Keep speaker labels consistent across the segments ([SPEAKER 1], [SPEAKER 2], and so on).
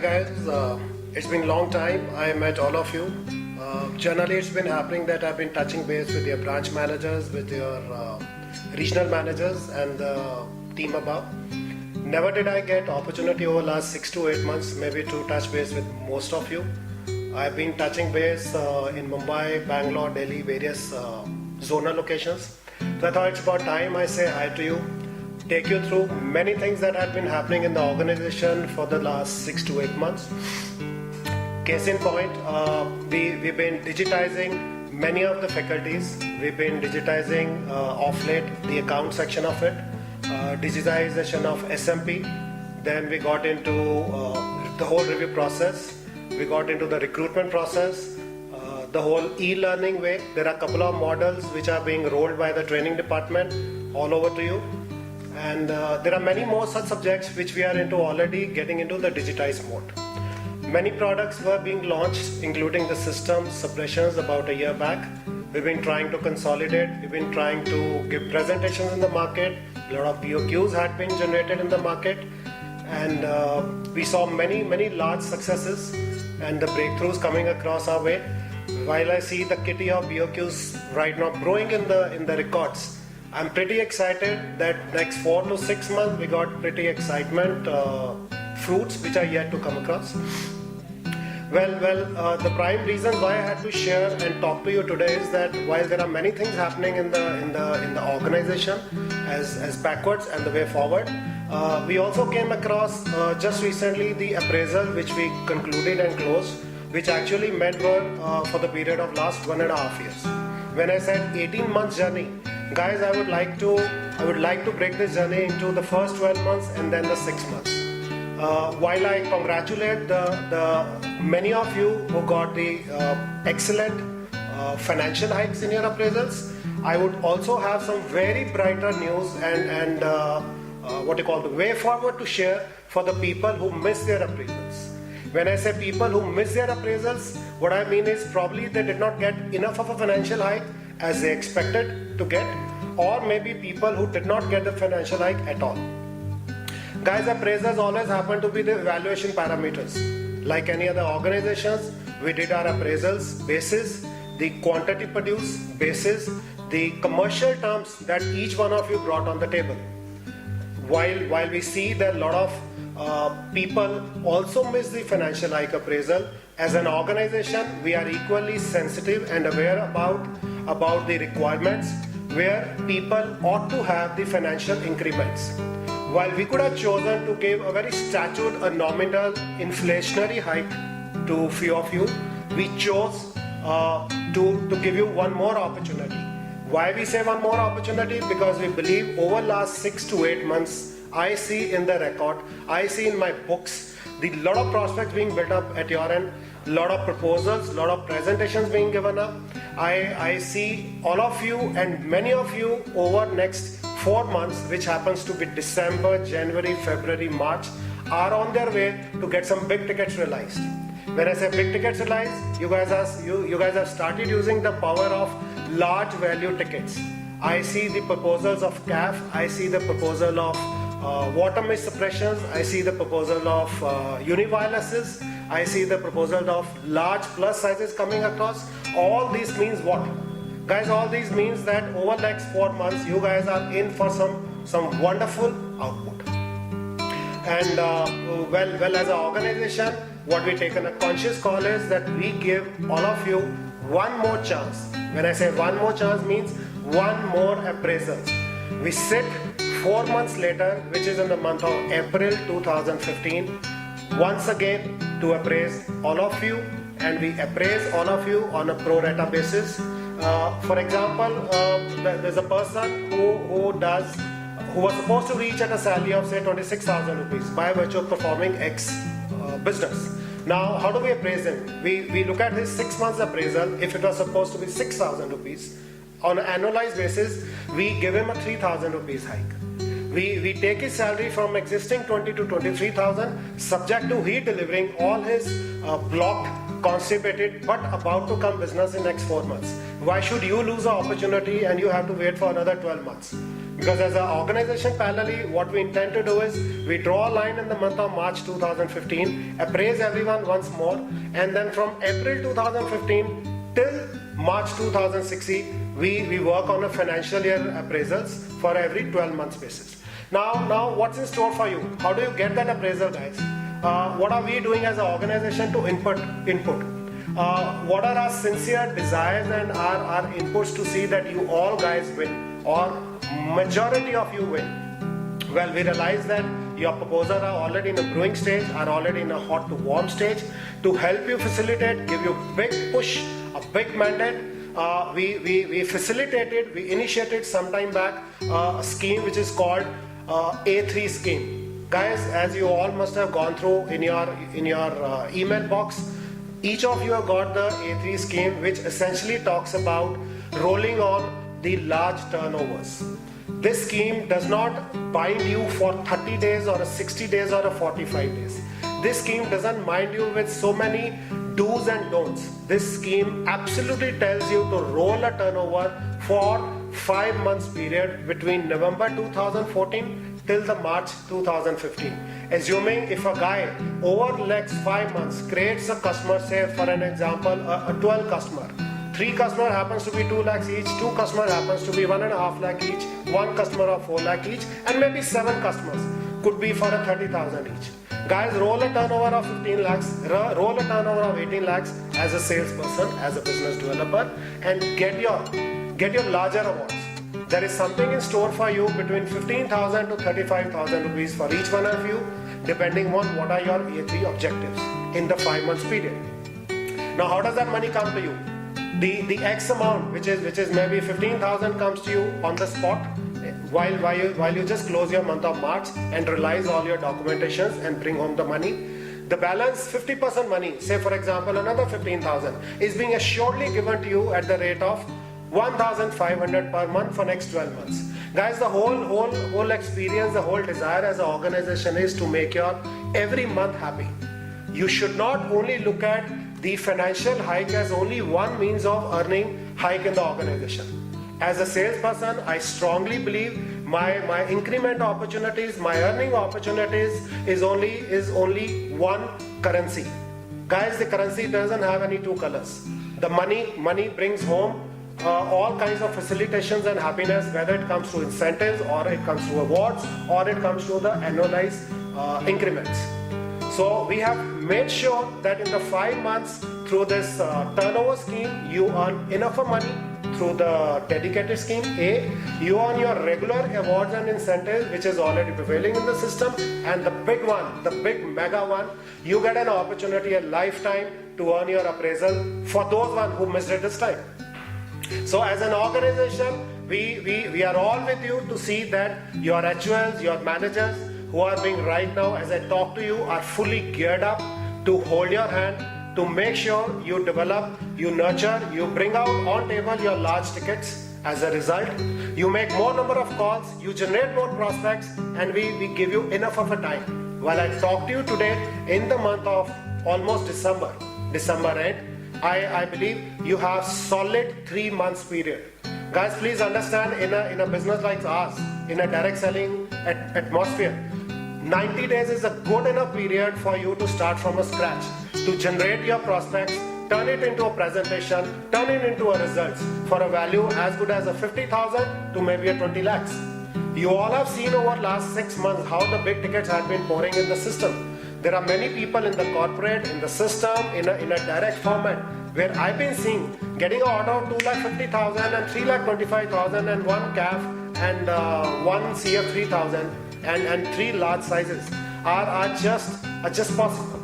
[SPEAKER 1] guys, it's been a long time. I met all of you. Generally, it's been happening that I've been touching base with your branch managers, with your regional managers, and the team above. Never did I get opportunity over last 6 to 8 months, maybe to touch base with most of you. I've been touching base in Mumbai, Bangalore, Delhi, various zonal locations. So I thought it's about time I say hi to you, take you through many things that have been happening in the organization for the last 6 to 8 months. Case in point, we've been digitizing many of the faculties. We've been digitizing off late the account section of it, digitization of SMP. Then we got into the whole review process. We got into the recruitment process, the whole e-learning way. There are a couple of models which are being rolled by the training department all over to you. And there are many more such subjects which we are into already getting into the digitized mode. Many products were being launched, including the system suppressions about a year back. We've been trying to consolidate, we've been trying to give presentations in the market. A lot of BOQs had been generated in the market. And we saw many large successes and the breakthroughs coming across our way. While I see the kitty of BOQs right now growing in the records, I'm pretty excited that next 4 to 6 months we got pretty excitement fruits which are yet to come across. The prime reason why I had to share and talk to you today is that while there are many things happening in the organization as backwards and the way forward, we also came across just recently the appraisal which we concluded and closed, which actually meant for the period of last 1.5 years. When I said 18 months journey, guys, I would like to break this journey into the first 12 months and then the 6 months. While I congratulate the many of you who got the excellent financial hikes in your appraisals, I would also have some very brighter news and the way forward to share for the people who miss their appraisals. When I say people who miss their appraisals, what I mean is probably they did not get enough of a financial hike as they expected to get, or maybe people who did not get the financial hike at all. Guys, appraisals always happen to be the evaluation parameters. Like any other organizations, we did our appraisals basis the quantity produced, basis the commercial terms that each one of you brought on the table. While we see that a lot of people also miss the financial hike appraisal, as an organization, we are equally sensitive and aware about the requirements where people ought to have the financial increments. While we could have chosen to give a very statute, a nominal inflationary hike to few of you, we chose to give you one more opportunity. Why we say one more opportunity? Because we believe over last 6 to 8 months, I see in the record, I see in my books, the lot of prospects being built up at your end, lot of proposals, lot of presentations being given up. I see all of you and many of you over next 4 months, which happens to be December, January, February, March, are on their way to get some big tickets realized. When I say big tickets realized, you guys have started using the power of large value tickets. I see the proposals of CAF, I see the proposal of water mist suppressions, I see the proposal of univiruses, I see the proposal of large plus sizes coming across. All these means what? Guys, all these means that over the next 4 months, you guys are in for some wonderful output. And well, as an organization, what we taken a conscious call is that we give all of you one more chance. When I say one more chance means one more appraisal. We sit 4 months later, which is in the month of April 2015, once again to appraise all of you, and we appraise all of you on a pro rata basis. For example, there's a person who was supposed to reach at a salary of say 26,000 rupees by virtue of performing X business. Now, how do we appraise him? We look at his 6 months appraisal. If it was supposed to be 6,000 rupees, on an annualized basis, we give him a 3,000 rupees hike. We take his salary from existing 20 to 23,000, subject to he delivering all his blocked, constipated, but about to come business in next 4 months. Why should you lose the opportunity and you have to wait for another 12 months? Because as an organization parallelly, what we intend to do is we draw a line in the month of March 2015, appraise everyone once more, and then from April 2015 till March 2016, we work on a financial year appraisals for every 12 months basis. Now what's in store for you? How do you get that appraisal, guys? What are we doing as an organization to input? What are our sincere desires and our inputs to see that you all guys win, or majority of you win? Well, we realize that your proposals are already in a brewing stage, are already in a hot to warm stage. To help you facilitate, give you big push, a big mandate, we facilitated, we initiated some time back a scheme which is called A3 scheme. Guys, as you all must have gone through in your email box, each of you have got the A3 scheme, which essentially talks about rolling on the large turnovers. This scheme does not bind you for 30 days or 60 days or 45 days. This scheme doesn't bind you with so many do's and don'ts. This scheme absolutely tells you to roll a turnover for 5 months period between November 2014 till the March 2015. Assuming if a guy over the next 5 months creates a customer, say for an example, a 12 customer, 3 customer happens to be 2 lakhs each, 2 customer happens to be 1.5 lakh each, 1 customer of 4 lakh each, and maybe 7 customers could be for a 30,000 each. Guys, roll a turnover of 15 lakhs, roll a turnover of 18 lakhs as a salesperson, as a business developer, and get your larger awards. There is something in store for you between 15,000 to 35,000 rupees for each one of you, depending on what are your A3 objectives in the 5 months period. Now, how does that money come to you? The X amount, which is maybe 15,000, comes to you on the spot while you just close your month of March and realize all your documentations and bring home the money. The balance 50% money, say for example another 15,000, is being assuredly given to you at the rate of 1,500 per month for next 12 months. Guys, the whole experience, the whole desire as an organization is to make your every month happy. You should not only look at the financial hike as only one means of earning hike in the organization. As a salesperson, I strongly believe my increment opportunities, my earning opportunities is only one currency. Guys, the currency doesn't have any two colors. The money brings home all kinds of facilitations and happiness, whether it comes to incentives or it comes to awards or it comes to the annualized increments. So we have made sure that in the 5 months through this turnover scheme, you earn enough of money. Through the dedicated scheme A, you earn your regular awards and incentives, which is already prevailing in the system, and the big one, the big mega one, you get an opportunity a lifetime to earn your appraisal for those one who missed it this time. So as an organization, we are all with you to see that your HULs, your managers who are being right now as I talk to you are fully geared up to hold your hand, to make sure you develop, you nurture, you bring out on table your large tickets. As a result, you make more number of calls, you generate more prospects, and we give you enough of a time. While I talk to you today in the month of almost December end, I believe you have solid 3 months period. Guys, please understand, in a business like ours, in a direct selling atmosphere, 90 days is a good enough period for you to start from a scratch, to generate your prospects, turn it into a presentation, turn it into a results for a value as good as a 50,000 to maybe a 20 lakhs. You all have seen over last 6 months how the big tickets have been pouring in the system. There are many people in the corporate, in the system, in a direct format, where I've been seeing getting an order of 2,50,000 and 3,25,000 and 1 CAF and 1 CF 3,000 and 3 large sizes are just possible.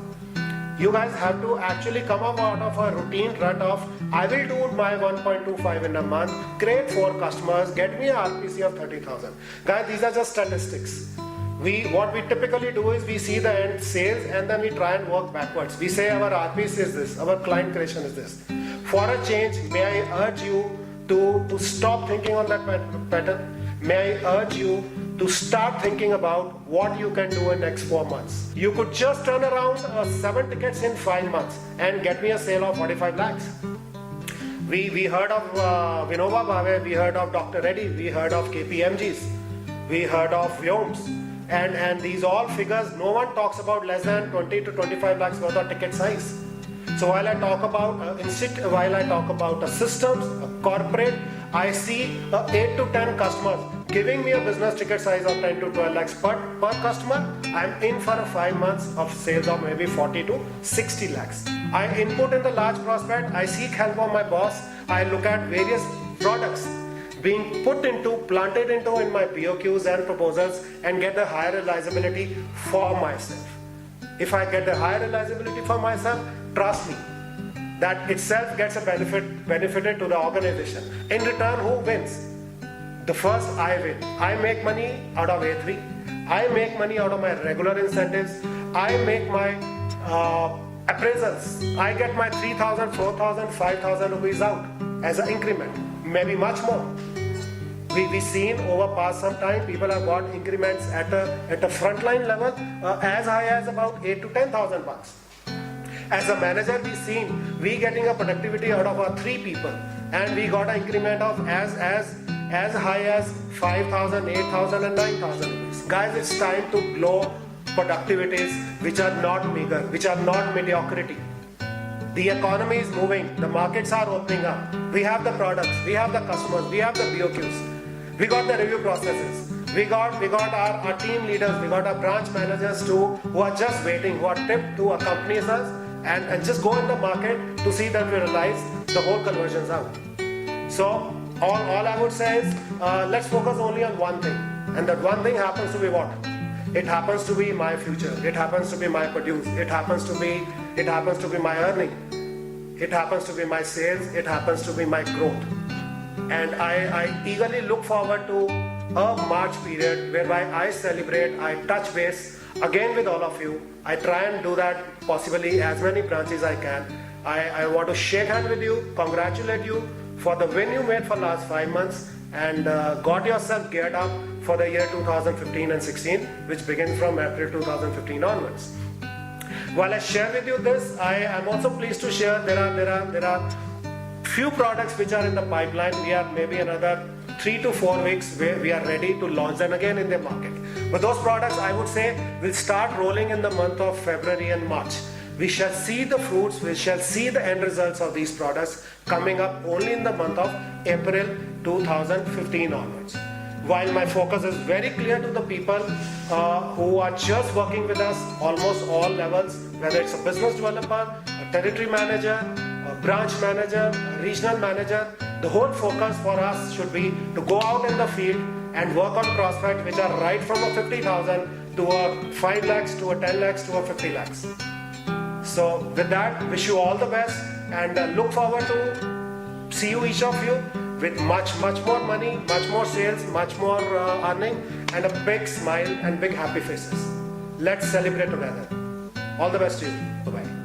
[SPEAKER 1] You guys have to actually come up out of a routine rut of I will do my 1.25 in a month, create 4 customers, get me a RPC of 30,000. Guys, these are just statistics. What we typically do is we see the end sales and then we try and work backwards. We say our RPC is this, our client creation is this. For a change, may I urge you to stop thinking on that pattern. May I urge you to start thinking about what you can do in next 4 months. You could just turn around 7 tickets in 5 months and get me a sale of 45 lakhs. We heard of Vinoba Bhave, we heard of Dr. Reddy, we heard of KPMGs. we heard of Vyoms, and these all figures, no one talks about less than 20 to 25 lakhs worth of ticket size. So while I talk about a systems, a corporate, I see 8 to 10 customers giving me a business ticket size of 10 to 12 lakhs per customer. I'm in for a 5 months of sales of maybe 40 to 60 lakhs. I input in the large prospect, I seek help of my boss, I look at various products being planted into in my POQs and proposals and get the higher realizability for myself. If I get the higher realizability for myself, trust me, that itself gets a benefited to the organization. In return, who wins? The first, I win. I make money out of A3. I make money out of my regular incentives. I make my appraisals. I get my 3,000, 4,000, 5,000 rupees out as an increment, maybe much more. We've seen over past some time, people have got increments at a frontline level as high as about 8 to 10,000 bucks. As a manager, we getting a productivity out of our 3 people, and we got an increment of as high as 5,000, 8,000 and 9,000 rupees. Guys, it's time to blow productivities which are not meager, which are not mediocrity. The economy is moving, the markets are opening up. We have the products, we have the customers, we have the BOQs, we got the review processes, we got our team leaders, we got our branch managers too, who are just waiting, who are tipped to accompany us and just go in the market to see that we realize the whole conversions out. So all I would say is let's focus only on one thing, and that one thing happens to be what? It happens to be my future, it happens to be my produce, it happens to be my earning, it happens to be my sales, it happens to be my growth. And I eagerly look forward to a March period whereby I celebrate, I touch base again with all of you. I try and do that possibly as many branches I can. I want to shake hands with you, congratulate you for the win you made for last 5 months, and got yourself geared up for the year 2015 and 16, which begins from April 2015 onwards. While I share with you this, I am also pleased to share there are few products which are in the pipeline. We are maybe another 3 to 4 weeks where we are ready to launch them again in the market. But those products, I would say, will start rolling in the month of February and March. We shall see the fruits, we shall see the end results of these products coming up only in the month of April 2015 onwards. While my focus is very clear to the people who are just working with us, almost all levels, whether it's a business developer, a territory manager, a branch manager, a regional manager, the whole focus for us should be to go out in the field and work on prospects which are right from a 50,000 to a 5 lakhs to a 10 lakhs to a 50 lakhs. So with that, wish you all the best, and look forward to see you, each of you, with much more money, much more sales, much more earning, and a big smile and big happy faces. Let's celebrate together. All the best to you. Bye-bye.